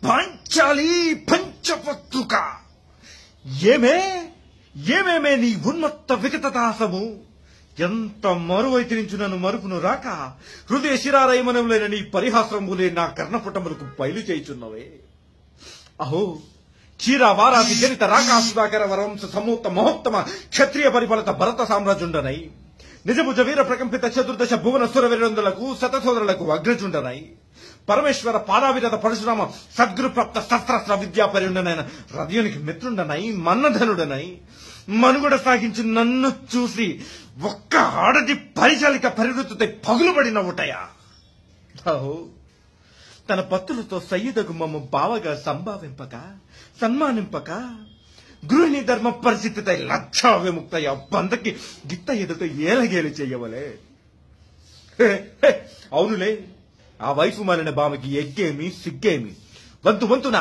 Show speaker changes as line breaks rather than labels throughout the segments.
పాంచాలి పంచపత్రుక ఏమేమే నీ ఉన్మత్త వికటతాసము ఎంత మరువైతిరించు నన్ను మరుపును రాక హృదయ శిరారయమనములైన నీ పరిహాసములే నా కర్ణపుటములకు బయలు చేయుచున్నవే. అహో క్షీరవారాది జనిత రాకాసుదాకర వరంశ సమూత మహోత్తమ క్షత్రియ పరిఫలత భరత సామ్రాజ్యుండనై నిజభుజ వీర ప్రకంపిత చతుర్దశ భువన సురవీరందులకు శతసోదరులకు అగ్రజుండనై పరమేశ్వర పాదావిరత పరశురామ సద్గురు ప్రాప్త శస్త్రాస్త్ర విద్యా పరియుండనైన రథయునికి మిత్రుండనై మన్నధనుడనై మనుగడ సాగించి నన్ను చూసి ఒక్క ఆడది పరిచాలిక పరివృత్తితో పగులుబడిన ఒకటయా. తన పత్తులతో సయ్యదగు మమ్మ బావగా సంభావింపక సన్మానింపక గృహిణి ధర్మ పరిస్థితి లక్ష విముక్తయ్య బంధకి గిత్త ఎదుట ఏలగేలు చెయ్యవలే. అవునులే, ఆ వయసు మారిన బావకి ఎగ్గేమి సిగ్గేమి. వంతున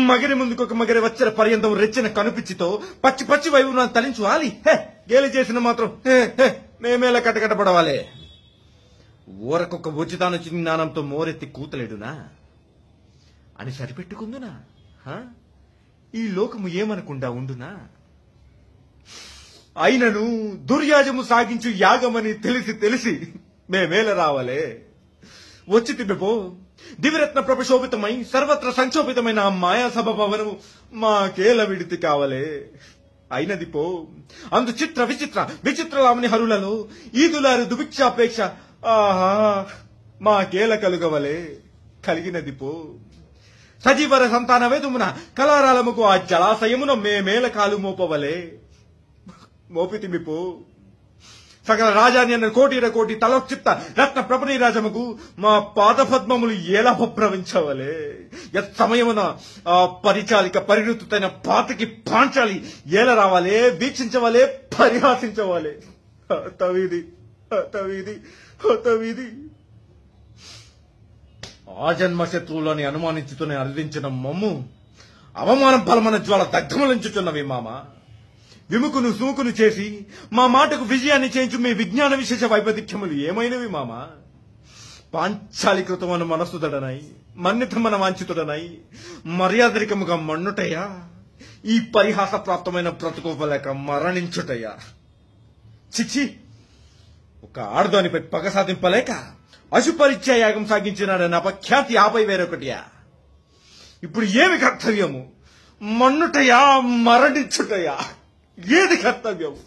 మగరి ముందుకొక మగరి వచ్చర పర్యంతం రెచ్చిన కనుపిచ్చితో పచ్చి పచ్చి వైపు తలించు ఆలి గేలి చేసిన మాత్రం మేమేలా కటకటపడవాలే. ఊరకొక ఉచితాను జ్ఞానంతో మోరెత్తి కూతలేడునా అని సరిపెట్టుకుందునా? ఈ లోకము ఏమనకుండా ఉండునా? అయినను దుర్యాజము సాగించు యాగమని తెలిసి మేమేల రావాలే. వచ్చి తిబ్బో దివిరత్న ప్రపశోభితమై సర్వత్ర సంక్షోభితమైన ఆ మాయా సభ భవనము మాకేల విడితి కావలే. అయినది పో అందు చిత్ర విచిత్రలామని హరులలో ఈదులారు దుభిక్షాపేక్ష ఆహా మాకేల కలుగవలే. కలిగినది పో సజీవర సంతాన వేదుమున కళారాలముకు ఆ జలాశయమున మేమేల కాలు మోపవలే. మోపితిమిపో సకల రాజాన్య కోటి తలోచిత్త రత్న ప్రపణీ రాజముకు మా పాదపద్మములు ఎలా భ్రవించవలే. సమయమున ఆ పరిచాలిక పరిణుతైన పాతకి పాంచాలి ఏల రావాలే, వీక్షించవాలే, పరిహాసించవాలే. హతవీది ఆ జన్మ శత్రువులని అనుమానించుతూనే అర్థించిన మమ్ము అవమానం ఫలమన జ్వాల దగ్ధములించుచున్నవి మామ. విముకును సుముకును చేసి మా మాటకు విజయాన్ని చేయించు మీ విజ్ఞాన విశేష వైపదిఖ్యములు ఏమైనవి మామ. పాంచాలీకృతమన మనస్సుదడనై మన్నితమన వాంఛితుడనై మర్యాదరికముగా మన్నుటయ్యా. ఈ పరిహాస ప్రాప్తమైన బ్రతుకోవలేక మరణించుటయ్యా. చిచ్చి, ఒక ఆడదానిపై పగ సాధింపలేక అశుపరిచయ యాగం సాగించినాడని అపఖ్యాతి ఆపై వేరొకటియా. ఇప్పుడు ఏమి కర్తవ్యము? మన్నుటయా మరణించుటయా? ఏది కర్తవ్యము?